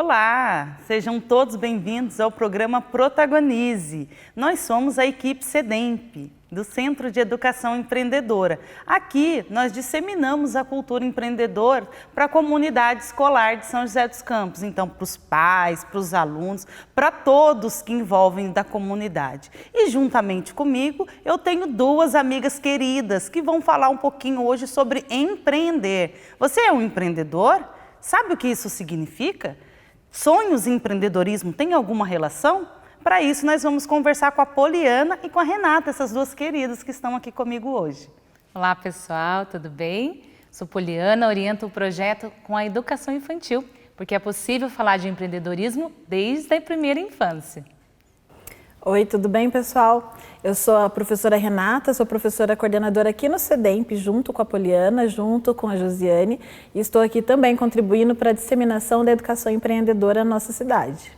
Olá, sejam todos bem-vindos ao programa Protagonize. Nós somos a equipe SEDEMP, do Centro de Educação Empreendedora. Aqui nós disseminamos a cultura empreendedora para a comunidade escolar de São José dos Campos. Então, para os pais, para os alunos, para todos que envolvem da comunidade. E juntamente comigo, eu tenho duas amigas queridas que vão falar um pouquinho hoje sobre empreender. Você é um empreendedor? Sabe o que isso significa? Sonhos e empreendedorismo têm alguma relação? Para isso, nós vamos conversar com a Poliana e com a Renata, essas duas queridas que estão aqui comigo hoje. Olá, pessoal, tudo bem? Sou Poliana, oriento o projeto com a educação infantil, porque é possível falar de empreendedorismo desde a primeira infância. Oi, tudo bem, pessoal? Eu sou a professora Renata, sou professora coordenadora aqui no SEDEMP, junto com a Poliana, junto com a Josiane, e estou aqui também contribuindo para a disseminação da educação empreendedora na nossa cidade.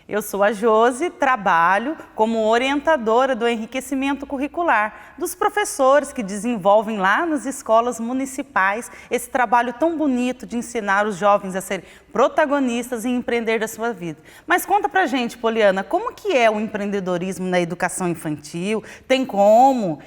Eu sou a Josi, trabalho como orientadora do enriquecimento curricular, dos professores que desenvolvem lá nas escolas municipais esse trabalho tão bonito de ensinar os jovens a serem protagonistas e empreender da sua vida. Mas conta pra gente, Poliana, como que é o empreendedorismo na educação infantil? Tem como?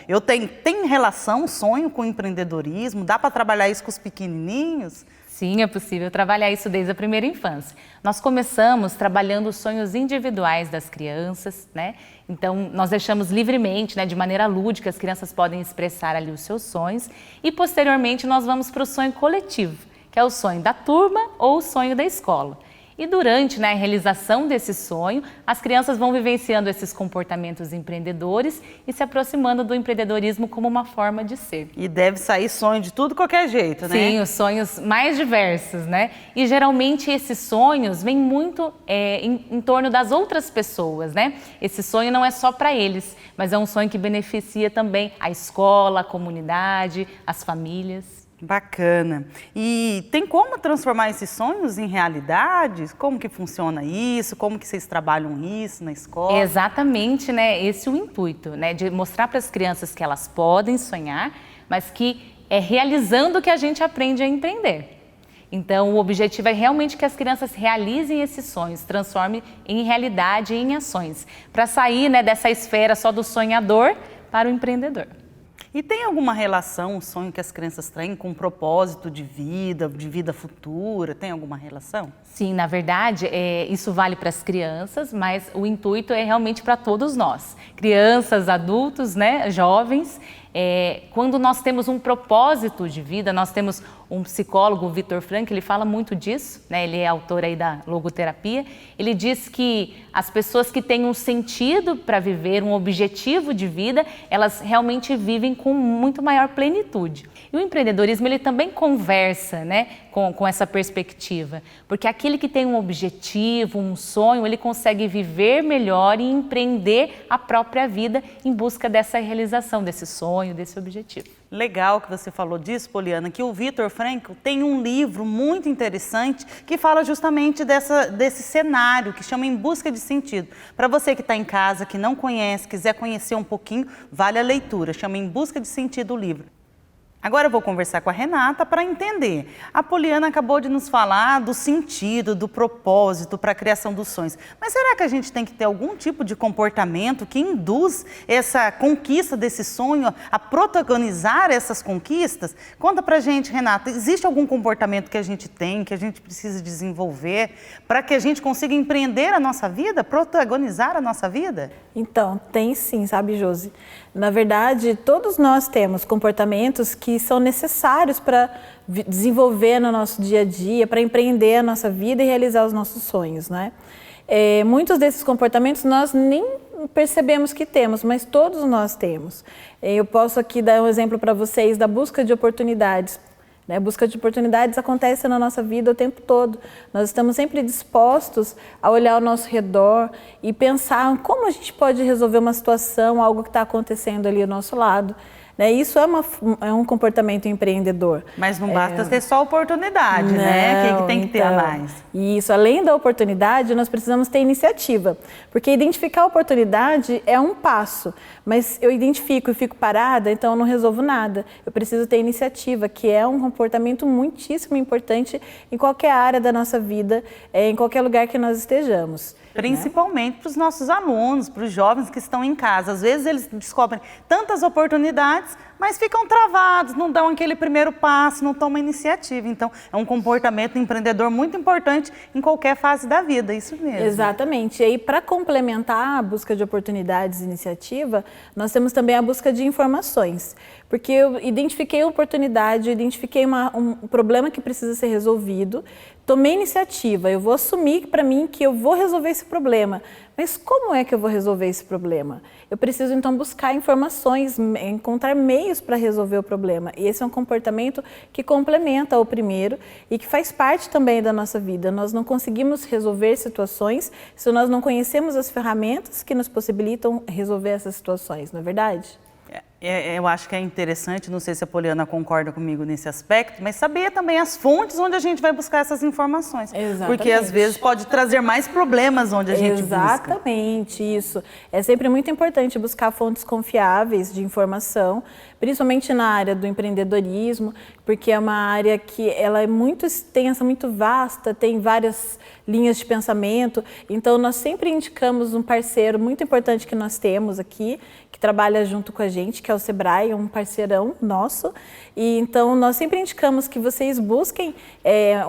Tem relação, sonho com o empreendedorismo? Dá para trabalhar isso com os pequenininhos? Sim, é possível trabalhar isso desde a primeira infância. Nós começamos trabalhando os sonhos individuais das crianças, né? Então, nós deixamos livremente, né, de maneira lúdica, as crianças podem expressar ali os seus sonhos e, posteriormente, nós vamos para o sonho coletivo, que é o sonho da turma ou o sonho da escola. E durante, né, a realização desse sonho, as crianças vão vivenciando esses comportamentos empreendedores e se aproximando do empreendedorismo como uma forma de ser. E deve sair sonho de tudo qualquer jeito, né? Sim, os sonhos mais diversos, né? E geralmente esses sonhos vêm muito em torno das outras pessoas, né? Esse sonho não é só para eles, mas é um sonho que beneficia também a escola, a comunidade, as famílias. Bacana. E tem como transformar esses sonhos em realidade? Como que funciona isso? Como que vocês trabalham isso na escola? Exatamente, né? Esse é o intuito, né? De mostrar para as crianças que elas podem sonhar, mas que é realizando que a gente aprende a empreender. Então, o objetivo é realmente que as crianças realizem esses sonhos, transformem em realidade e em ações, para sair, né, dessa esfera só do sonhador para o empreendedor. E tem alguma relação, o sonho que as crianças têm com um propósito de vida futura? Tem alguma relação? Sim, na verdade, isso vale para as crianças, mas o intuito é realmente para todos nós. Crianças, adultos, né, jovens. Quando nós temos um propósito de vida, nós temos um psicólogo, o Viktor Frankl, ele fala muito disso, né? Ele é autor aí da logoterapia. Ele diz que as pessoas que têm um sentido para viver, um objetivo de vida, elas realmente vivem com muito maior plenitude. E o empreendedorismo, ele também conversa, né, com essa perspectiva, porque aquele que tem um objetivo, um sonho, ele consegue viver melhor e empreender a própria vida em busca dessa realização, desse sonho, desse objetivo. Legal que você falou disso, Poliana, que o Viktor Frankl tem um livro muito interessante que fala justamente desse cenário, que chama Em Busca de Sentido. Para você que está em casa, que não conhece, quiser conhecer um pouquinho, vale a leitura, chama Em Busca de Sentido o livro. Agora eu vou conversar com a Renata para entender. A Poliana acabou de nos falar do sentido, do propósito para a criação dos sonhos. Mas será que a gente tem que ter algum tipo de comportamento que induz essa conquista desse sonho a protagonizar essas conquistas? Conta pra gente, Renata, existe algum comportamento que a gente tem, que a gente precisa desenvolver para que a gente consiga empreender a nossa vida, protagonizar a nossa vida? Então, tem sim, sabe, Josi? Na verdade, todos nós temos comportamentos que são necessários para desenvolver no nosso dia a dia, para empreender a nossa vida e realizar os nossos sonhos, né? Muitos desses comportamentos nós nem percebemos que temos, mas todos nós temos. Eu posso aqui dar um exemplo para vocês da busca de oportunidades. A busca de oportunidades acontece na nossa vida o tempo todo. Nós estamos sempre dispostos a olhar ao nosso redor e pensar como a gente pode resolver uma situação, algo que está acontecendo ali ao nosso lado. né? Isso é um comportamento empreendedor. Mas não basta ter só oportunidade, né? O que tem que ter a mais? Isso, além da oportunidade, nós precisamos ter iniciativa. Porque identificar a oportunidade é um passo, mas eu identifico e fico parada, então eu não resolvo nada. Eu preciso ter iniciativa, que é um comportamento muitíssimo importante em qualquer área da nossa vida, em qualquer lugar que nós estejamos. Principalmente para os nossos alunos, para os jovens que estão em casa. Às vezes eles descobrem tantas oportunidades, mas ficam travados, não dão aquele primeiro passo, não tomam iniciativa. Então, é um comportamento empreendedor muito importante em qualquer fase da vida, isso mesmo. Exatamente. E aí, para complementar a busca de oportunidades e iniciativa, nós temos também a busca de informações. Porque eu identifiquei a oportunidade, eu identifiquei um problema que precisa ser resolvido, tomei iniciativa, eu vou assumir para mim que eu vou resolver esse problema. Mas como é que eu vou resolver esse problema? Eu preciso então buscar informações, encontrar meios para resolver o problema. E esse é um comportamento que complementa o primeiro e que faz parte também da nossa vida. Nós não conseguimos resolver situações se nós não conhecemos as ferramentas que nos possibilitam resolver essas situações, não é verdade? Eu acho que é interessante, não sei se a Poliana concorda comigo nesse aspecto, mas saber também as fontes onde a gente vai buscar essas informações. Exatamente. Porque às vezes pode trazer mais problemas onde a gente busca. Exatamente, isso. É sempre muito importante buscar fontes confiáveis de informação, principalmente na área do empreendedorismo, porque é uma área que ela é muito extensa, muito vasta, tem várias linhas de pensamento. Então, nós sempre indicamos um parceiro muito importante que nós temos aqui, que trabalha junto com a gente, que é o Sebrae, um parceirão nosso. E então, nós sempre indicamos que vocês busquem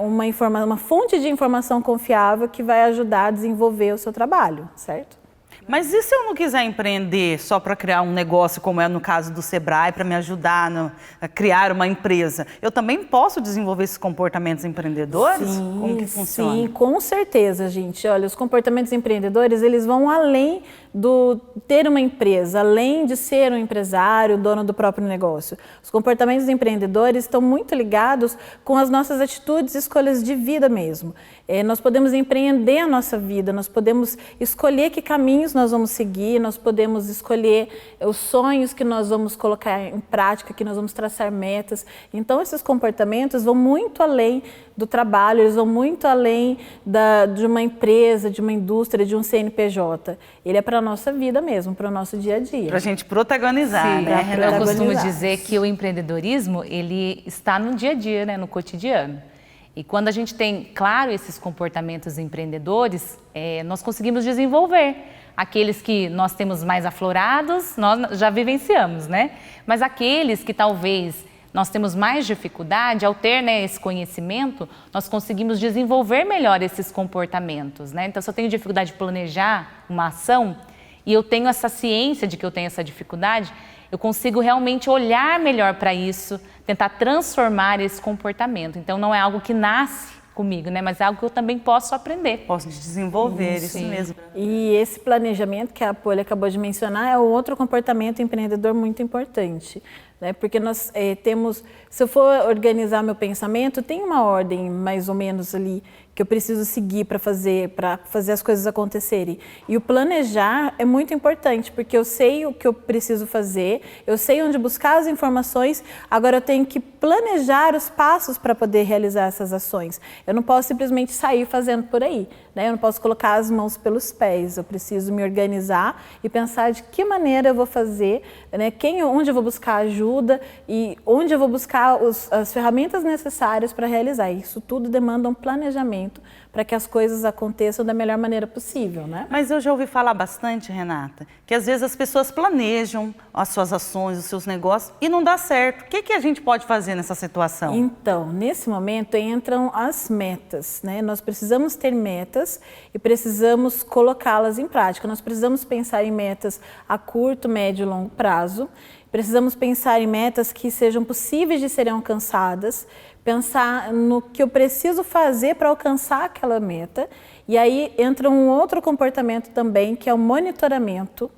uma fonte de informação confiável que vai ajudar a desenvolver o seu trabalho, certo? Mas e se eu não quiser empreender só para criar um negócio, como é no caso do Sebrae, para me ajudar a criar uma empresa? Eu também posso desenvolver esses comportamentos empreendedores? Sim, como que funciona? Sim, com certeza, gente. Olha, os comportamentos empreendedores, eles vão além do ter uma empresa, além de ser um empresário, dono do próprio negócio. Os comportamentos empreendedores estão muito ligados com as nossas atitudes e escolhas de vida mesmo. Nós podemos empreender a nossa vida, nós podemos escolher que caminhos nós vamos seguir, nós podemos escolher os sonhos que nós vamos colocar em prática, que nós vamos traçar metas. Então, esses comportamentos vão muito além do trabalho, eles vão muito além de uma empresa, de uma indústria, de um CNPJ. Ele é para a nossa vida mesmo, para o nosso dia a dia. Para a gente protagonizar, Sim, né? Eu costumo dizer que o empreendedorismo, ele está no dia a dia, né, no cotidiano. E quando a gente tem, claro, esses comportamentos empreendedores, nós conseguimos desenvolver. Aqueles que nós temos mais aflorados, nós já vivenciamos, né? Mas aqueles que talvez nós temos mais dificuldade, ao ter, né, esse conhecimento, nós conseguimos desenvolver melhor esses comportamentos, né? Então, se eu tenho dificuldade de planejar uma ação e eu tenho essa ciência de que eu tenho essa dificuldade, eu consigo realmente olhar melhor para isso, tentar transformar esse comportamento. Então, não é algo que nasce comigo, né? Mas é algo que eu também posso aprender. Posso desenvolver, isso mesmo. E esse planejamento que a Poli acabou de mencionar é outro comportamento empreendedor muito importante, né? Porque nós temos, se eu for organizar meu pensamento, tem uma ordem mais ou menos ali que eu preciso seguir para fazer as coisas acontecerem. E o planejar é muito importante, porque eu sei o que eu preciso fazer, eu sei onde buscar as informações, agora eu tenho que planejar os passos para poder realizar essas ações. Eu não posso simplesmente sair fazendo por aí, né? Eu não posso colocar as mãos pelos pés, eu preciso me organizar e pensar de que maneira eu vou fazer, né? Onde eu vou buscar ajuda e onde eu vou buscar as ferramentas necessárias para realizar. Isso tudo demanda um planejamento para que as coisas aconteçam da melhor maneira possível, né? Mas eu já ouvi falar bastante, Renata, que às vezes as pessoas planejam as suas ações, os seus negócios e não dá certo. O que a gente pode fazer nessa situação? Então, nesse momento entram as metas, né? Nós precisamos ter metas e precisamos colocá-las em prática. Nós precisamos pensar em metas a curto, médio e longo prazo. Precisamos pensar em metas que sejam possíveis de serem alcançadas, pensar no que eu preciso fazer para alcançar aquela meta. E aí entra um outro comportamento também, que é o monitoramento,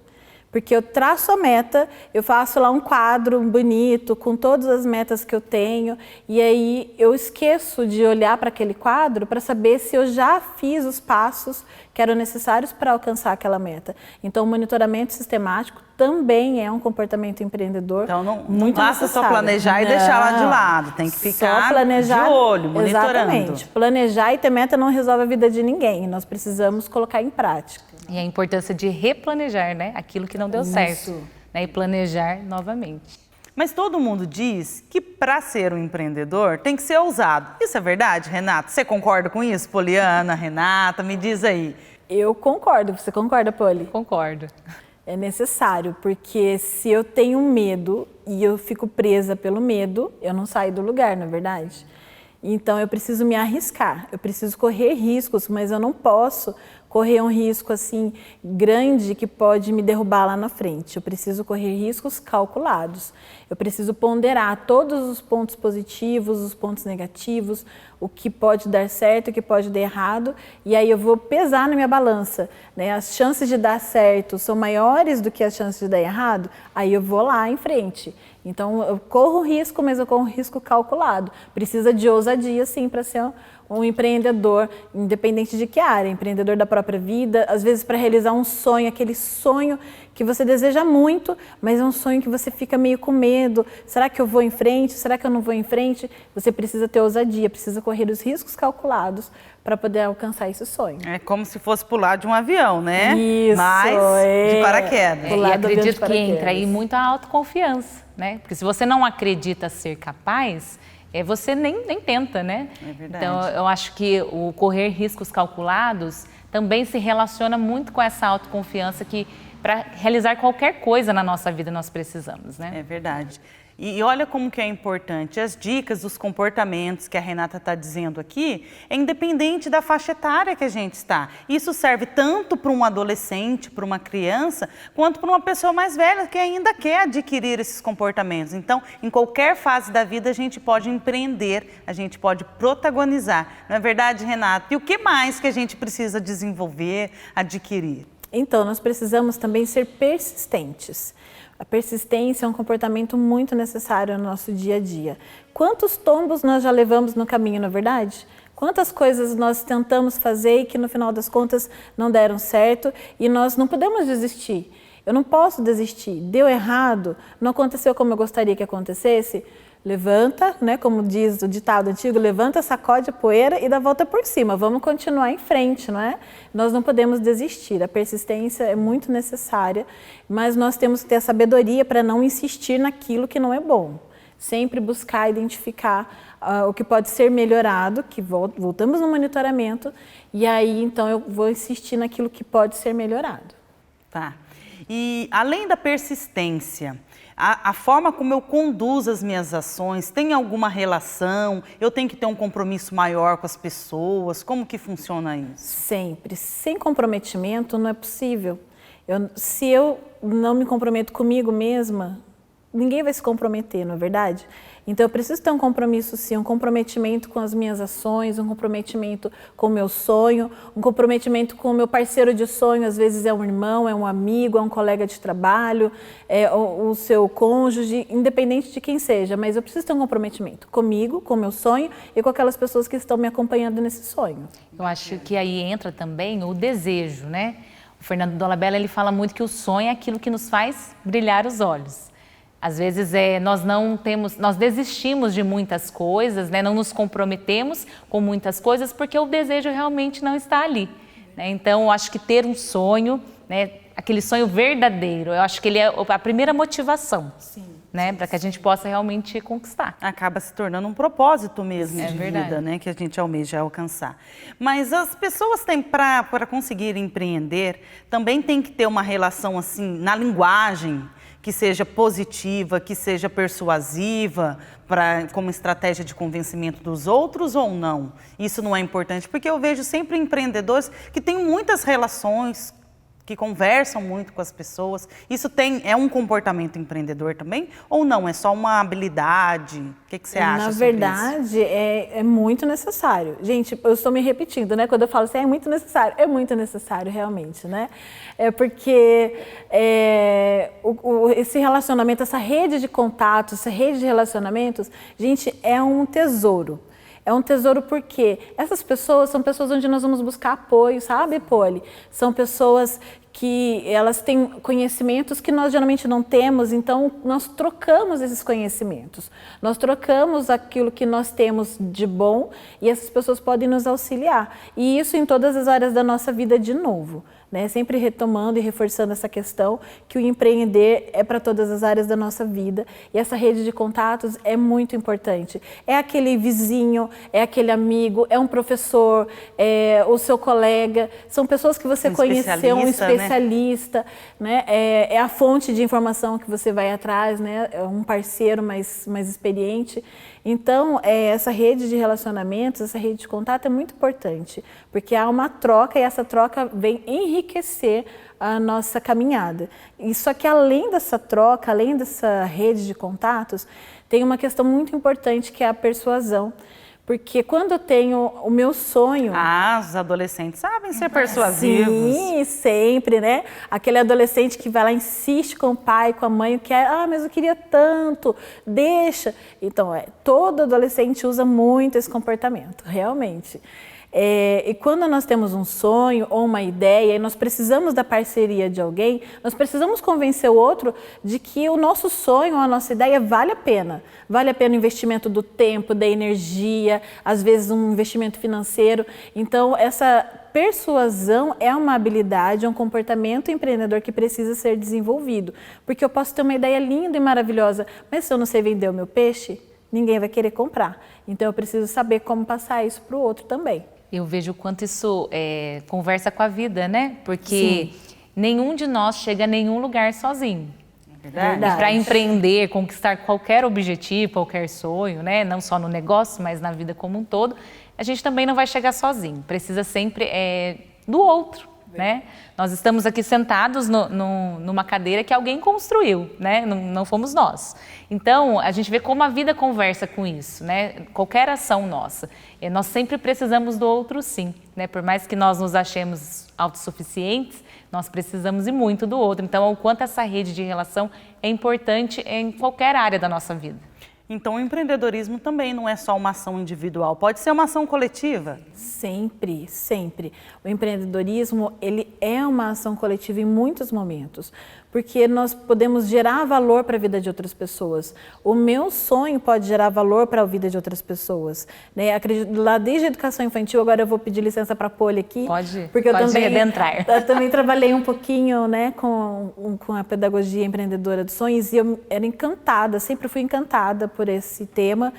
Porque eu traço a meta, eu faço lá um quadro bonito com todas as metas que eu tenho e aí eu esqueço de olhar para aquele quadro para saber se eu já fiz os passos que eram necessários para alcançar aquela meta. Então, o monitoramento sistemático também é um comportamento empreendedor. Então, não muito basta necessário. só planejar e deixar lá de lado, tem que ficar de olho, monitorando. Exatamente. Planejar e ter meta não resolve a vida de ninguém, nós precisamos colocar em prática. E a importância de replanejar, né? Aquilo que não deu certo, né? E planejar novamente. Mas todo mundo diz que para ser um empreendedor tem que ser ousado. Isso é verdade, Renata? Você concorda com isso, Poliana, Renata? Me diz aí. Eu concordo. Você concorda, Poli? Concordo. É necessário, porque se eu tenho medo e eu fico presa pelo medo, eu não saio do lugar, não é verdade? Então, eu preciso me arriscar, eu preciso correr riscos, mas eu não posso correr um risco assim grande que pode me derrubar lá na frente. Eu preciso correr riscos calculados. Eu preciso ponderar todos os pontos positivos, os pontos negativos, o que pode dar certo, o que pode dar errado, e aí eu vou pesar na minha balança, né? As chances de dar certo são maiores do que as chances de dar errado, aí eu vou lá em frente. Então, eu corro risco, mas eu corro risco calculado. Precisa de ousadia, sim, para ser um empreendedor, independente de que área, empreendedor da própria vida, às vezes para realizar um sonho, aquele sonho que você deseja muito, mas é um sonho que você fica meio com medo. Será que eu vou em frente? Será que eu não vou em frente? Você precisa ter ousadia, precisa correr os riscos calculados para poder alcançar esse sonho. É como se fosse pular de um avião, né? Isso, mas de paraquedas. E acredito que entra aí muita autoconfiança, né? Porque se você não acredita ser capaz, você nem tenta, né? É verdade. Então, eu acho que o correr riscos calculados também se relaciona muito com essa autoconfiança que, para realizar qualquer coisa na nossa vida, nós precisamos, né? É verdade. E olha como que é importante, as dicas, os comportamentos que a Renata está dizendo aqui, é independente da faixa etária que a gente está. Isso serve tanto para um adolescente, para uma criança, quanto para uma pessoa mais velha que ainda quer adquirir esses comportamentos. Então, em qualquer fase da vida, a gente pode empreender, a gente pode protagonizar. Não é verdade, Renata? E o que mais que a gente precisa desenvolver, adquirir? Então, nós precisamos também ser persistentes. A persistência é um comportamento muito necessário no nosso dia a dia. Quantos tombos nós já levamos no caminho, não é verdade? Quantas coisas nós tentamos fazer e que no final das contas não deram certo e nós não podemos desistir. Eu não posso desistir. Deu errado, não aconteceu como eu gostaria que acontecesse. Levanta, né, como diz o ditado antigo, levanta, sacode a poeira e dá a volta por cima. Vamos continuar em frente, não é? Nós não podemos desistir. A persistência é muito necessária, mas nós temos que ter a sabedoria para não insistir naquilo que não é bom. Sempre buscar identificar o que pode ser melhorado, que voltamos no monitoramento, e aí então eu vou insistir naquilo que pode ser melhorado. Tá. E além da persistência, a forma como eu conduzo as minhas ações, tem alguma relação? Eu tenho que ter um compromisso maior com as pessoas? Como que funciona isso? Sempre. Sem comprometimento não é possível. Se eu não me comprometo comigo mesma, ninguém vai se comprometer, não é verdade? Então, eu preciso ter um compromisso, sim, um comprometimento com as minhas ações, um comprometimento com o meu sonho, um comprometimento com o meu parceiro de sonho, às vezes é um irmão, é um amigo, é um colega de trabalho, é o seu cônjuge, independente de quem seja, mas eu preciso ter um comprometimento comigo, com o meu sonho e com aquelas pessoas que estão me acompanhando nesse sonho. Eu acho que aí entra também o desejo, né? O Fernando Dolabella, ele fala muito que o sonho é aquilo que nos faz brilhar os olhos. Às vezes nós desistimos de muitas coisas, né? Não nos comprometemos com muitas coisas porque o desejo realmente não está ali, né? Então, eu acho que ter um sonho, né? Aquele sonho verdadeiro, eu acho que ele é a primeira motivação, né? Para que a gente possa realmente conquistar. Acaba se tornando um propósito mesmo de verdade. vida, né? Que a gente almeja alcançar. Mas as pessoas têm, para conseguir empreender, também tem que ter uma relação assim, na linguagem, que seja positiva, que seja persuasiva, como estratégia de convencimento dos outros ou não? Isso não é importante, porque eu vejo sempre empreendedores que têm muitas relações que conversam muito com as pessoas. Isso é um comportamento empreendedor também? Ou não? É só uma habilidade? O que você acha sobre isso? Na verdade, é muito necessário. Gente, eu estou me repetindo, né? Quando eu falo assim, é muito necessário realmente, né? É porque esse relacionamento, essa rede de contatos, essa rede de relacionamentos, gente, é um tesouro. É um tesouro porque essas pessoas são pessoas onde nós vamos buscar apoio, sabe, Poli? São pessoas que elas têm conhecimentos que nós geralmente não temos, então nós trocamos esses conhecimentos. Nós trocamos aquilo que nós temos de bom e essas pessoas podem nos auxiliar. E isso em todas as áreas da nossa vida de novo. Né? Sempre retomando e reforçando essa questão que o empreender é para todas as áreas da nossa vida e essa rede de contatos é muito importante. É aquele vizinho, é aquele amigo, é um professor, é o seu colega, são pessoas que você conheceu, um especialista, né? É a fonte de informação que você vai atrás, né? É um parceiro mais experiente. Então, essa rede de relacionamentos, essa rede de contato é muito importante, porque há uma troca e essa troca vem enriquecer a nossa caminhada. E só que além dessa troca, além dessa rede de contatos, tem uma questão muito importante que é a persuasão. Porque quando eu tenho o meu sonho... os adolescentes sabem ser persuasivos. Sim, sempre, né? Aquele adolescente que vai lá, insiste com o pai, com a mãe, que mas eu queria tanto, deixa. Então, todo adolescente usa muito esse comportamento, realmente. E quando nós temos um sonho ou uma ideia e nós precisamos da parceria de alguém, nós precisamos convencer o outro de que o nosso sonho ou a nossa ideia vale a pena. Vale a pena o investimento do tempo, da energia, às vezes um investimento financeiro. Então, essa persuasão é uma habilidade, é um comportamento empreendedor que precisa ser desenvolvido. Porque eu posso ter uma ideia linda e maravilhosa, mas se eu não sei vender o meu peixe, ninguém vai querer comprar. Então, eu preciso saber como passar isso para o outro também. Eu vejo o quanto isso conversa com a vida, né? Porque nenhum de nós chega a nenhum lugar sozinho. Verdade. E para empreender, conquistar qualquer objetivo, qualquer sonho, né? Não só no negócio, mas na vida como um todo, a gente também não vai chegar sozinho. Precisa sempre do outro, né? Nós estamos aqui sentados numa cadeira que alguém construiu, né? Não fomos nós. Então, a gente vê como a vida conversa com isso, né? Qualquer ação nossa. Nós sempre precisamos do outro, sim, né? Por mais que nós nos achemos autossuficientes, nós precisamos e muito do outro. Então, o quanto essa rede de relação é importante em qualquer área da nossa vida. Então, o empreendedorismo também não é só uma ação individual, pode ser uma ação coletiva? Sempre, sempre. O empreendedorismo, ele é uma ação coletiva em muitos momentos, porque nós podemos gerar valor para a vida de outras pessoas. O meu sonho pode gerar valor para a vida de outras pessoas. Né? Acredito, lá desde a educação infantil, agora eu vou pedir licença para a Poli aqui. Pode adentrar. Eu também trabalhei um pouquinho, né, com a pedagogia empreendedora dos sonhos e eu era encantada, sempre fui encantada por esse tema.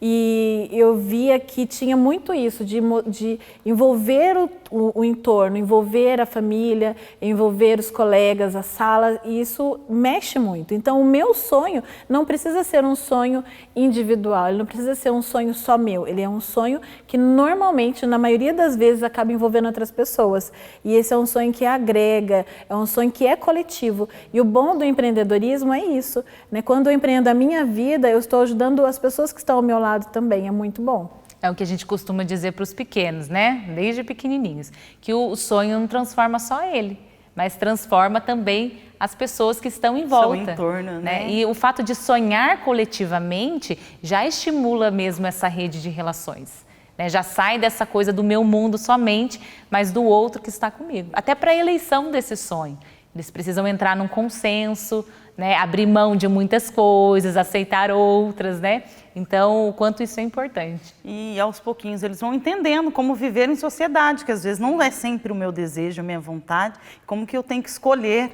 E eu via que tinha muito isso, de envolver o entorno, envolver a família, envolver os colegas, a sala, e isso mexe muito. Então, o meu sonho não precisa ser um sonho individual, ele não precisa ser um sonho só meu, ele é um sonho que normalmente, na maioria das vezes, acaba envolvendo outras pessoas. E esse é um sonho que agrega, é um sonho que é coletivo. E o bom do empreendedorismo é isso, né? Quando eu empreendo a minha vida, eu estou ajudando as pessoas que estão ao meu lado também, é muito bom. É o que a gente costuma dizer para os pequenos, né? Desde pequenininhos, que o sonho não transforma só ele, mas transforma também as pessoas que estão em volta. Seu entorno, né? E o fato de sonhar coletivamente já estimula mesmo essa rede de relações. Né? Já sai dessa coisa do meu mundo somente, mas do outro que está comigo. Até para a eleição desse sonho. Eles precisam entrar num consenso, né? Abrir mão de muitas coisas, aceitar outras, né? Então, o quanto isso é importante. E aos pouquinhos eles vão entendendo como viver em sociedade, que às vezes não é sempre o meu desejo, a minha vontade, como que eu tenho que escolher.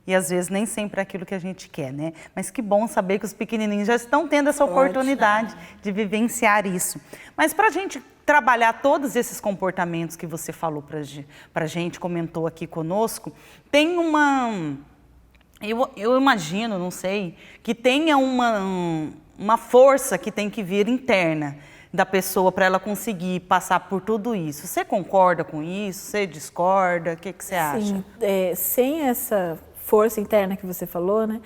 E às vezes nem sempre é aquilo que a gente quer, né? Mas que bom saber que os pequenininhos já estão tendo essa oportunidade de vivenciar isso. Mas para a gente trabalhar todos esses comportamentos que você falou para a gente, comentou aqui conosco, tem uma... Eu imagino, não sei, que tenha uma força que tem que vir interna. da pessoa para ela conseguir passar por tudo isso. Você concorda com isso? Você discorda? O que você acha? Sim, sem essa força interna que você falou, né?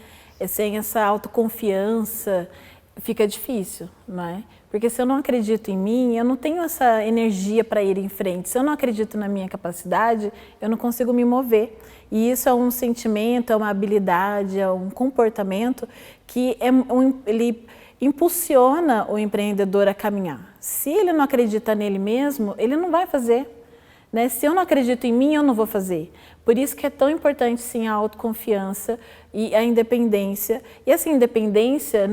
Sem essa autoconfiança, fica difícil, não é? Porque se eu não acredito em mim, eu não tenho essa energia para ir em frente. Se eu não acredito na minha capacidade, eu não consigo me mover. E isso é um sentimento, é uma habilidade, é um comportamento que ele impulsiona o empreendedor a caminhar. Se ele não acredita nele mesmo, ele não vai fazer. Né? Se eu não acredito em mim, eu não vou fazer. Por isso que é tão importante, sim, a autoconfiança e a independência. E essa independência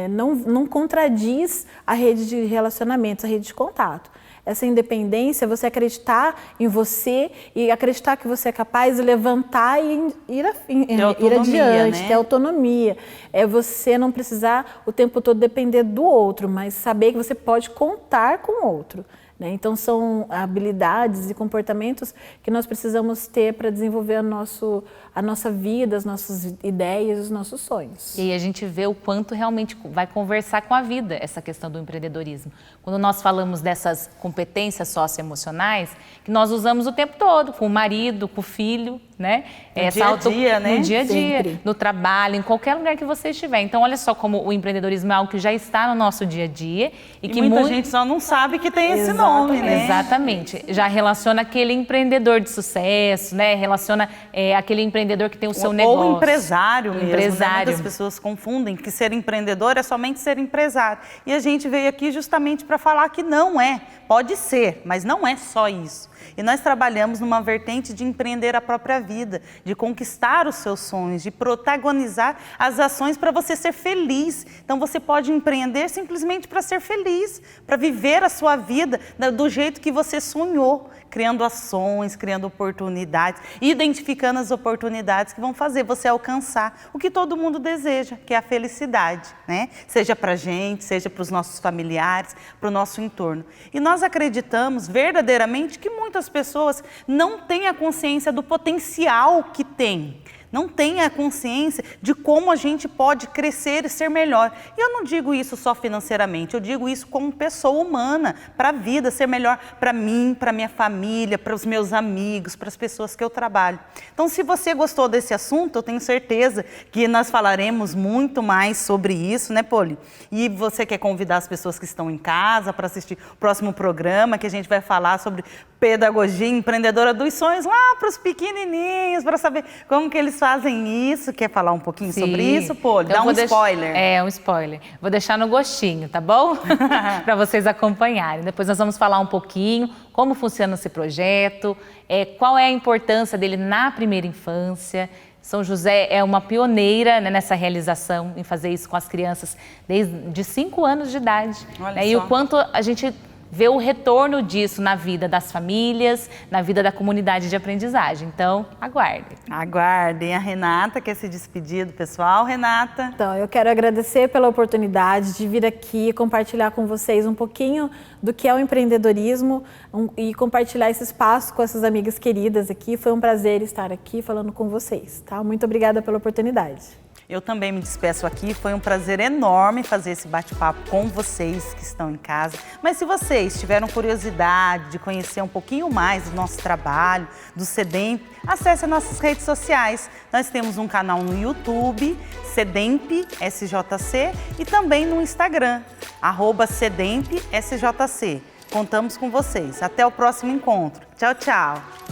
não contradiz a rede de relacionamentos, a rede de contato. Essa independência é você acreditar em você e acreditar que você é capaz de levantar e ir adiante, ter autonomia. É você não precisar o tempo todo depender do outro, mas saber que você pode contar com o outro. Então, são habilidades e comportamentos que nós precisamos ter para desenvolver a nossa vida, as nossas ideias, os nossos sonhos. E aí a gente vê o quanto realmente vai conversar com a vida essa questão do empreendedorismo. Quando nós falamos dessas competências socioemocionais, que nós usamos o tempo todo, com o marido, com o filho, né? No dia a dia, né? No dia a dia, Sempre. no trabalho, em qualquer lugar que você estiver. Então, olha só como o empreendedorismo é algo que já está no nosso dia a dia. E que muita gente só não sabe que tem esse nome, né? Exatamente. Já relaciona aquele empreendedor de sucesso, né? Relaciona aquele empreendedor que tem o seu negócio. Ou empresário mesmo. Empresário. Né? Muitas pessoas confundem que ser empreendedor é somente ser empresário. E a gente veio aqui justamente para falar que não é. Pode ser, mas não é só isso. E nós trabalhamos numa vertente de empreender a própria vida, de conquistar os seus sonhos, de protagonizar as ações para você ser feliz. Então você pode empreender simplesmente para ser feliz, para viver a sua vida do jeito que você sonhou, criando ações, criando oportunidades, identificando as oportunidades que vão fazer você alcançar o que todo mundo deseja, que é a felicidade, né? Seja para a gente, seja para os nossos familiares, para o nosso entorno. E nós acreditamos verdadeiramente que muitas pessoas não têm a consciência do potencial que têm. Não tem a consciência de como a gente pode crescer e ser melhor. E eu não digo isso só financeiramente, eu digo isso como pessoa humana, para a vida, ser melhor para mim, para minha família, para os meus amigos, para as pessoas que eu trabalho. Então, se você gostou desse assunto, eu tenho certeza que nós falaremos muito mais sobre isso, né, Poli? E você quer convidar as pessoas que estão em casa para assistir o próximo programa, que a gente vai falar sobre pedagogia empreendedora dos sonhos lá para os pequenininhos, para saber como que eles fazem isso. Quer falar um pouquinho sobre isso, Poli? Então, dá um spoiler. Um spoiler. Vou deixar no gostinho, tá bom? Para vocês acompanharem. Depois nós vamos falar um pouquinho como funciona esse projeto, qual é a importância dele na primeira infância. São José é uma pioneira, né, nessa realização, em fazer isso com as crianças desde 5 anos de idade. Olha E só. o quanto a gente vê o retorno disso na vida das famílias, na vida da comunidade de aprendizagem. Então, aguardem. Aguardem. A Renata quer se despedir do pessoal. Renata? Então, eu quero agradecer pela oportunidade de vir aqui compartilhar com vocês um pouquinho do que é o empreendedorismo e compartilhar esse espaço com essas amigas queridas aqui. Foi um prazer estar aqui falando com vocês, tá? Muito obrigada pela oportunidade. Eu também me despeço aqui, foi um prazer enorme fazer esse bate-papo com vocês que estão em casa. Mas se vocês tiveram curiosidade de conhecer um pouquinho mais do nosso trabalho, do SEDEMP, acesse as nossas redes sociais. Nós temos um canal no YouTube, SEDEMP SJC, e também no Instagram, @SEDEMP SJC. Contamos com vocês. Até o próximo encontro. Tchau, tchau.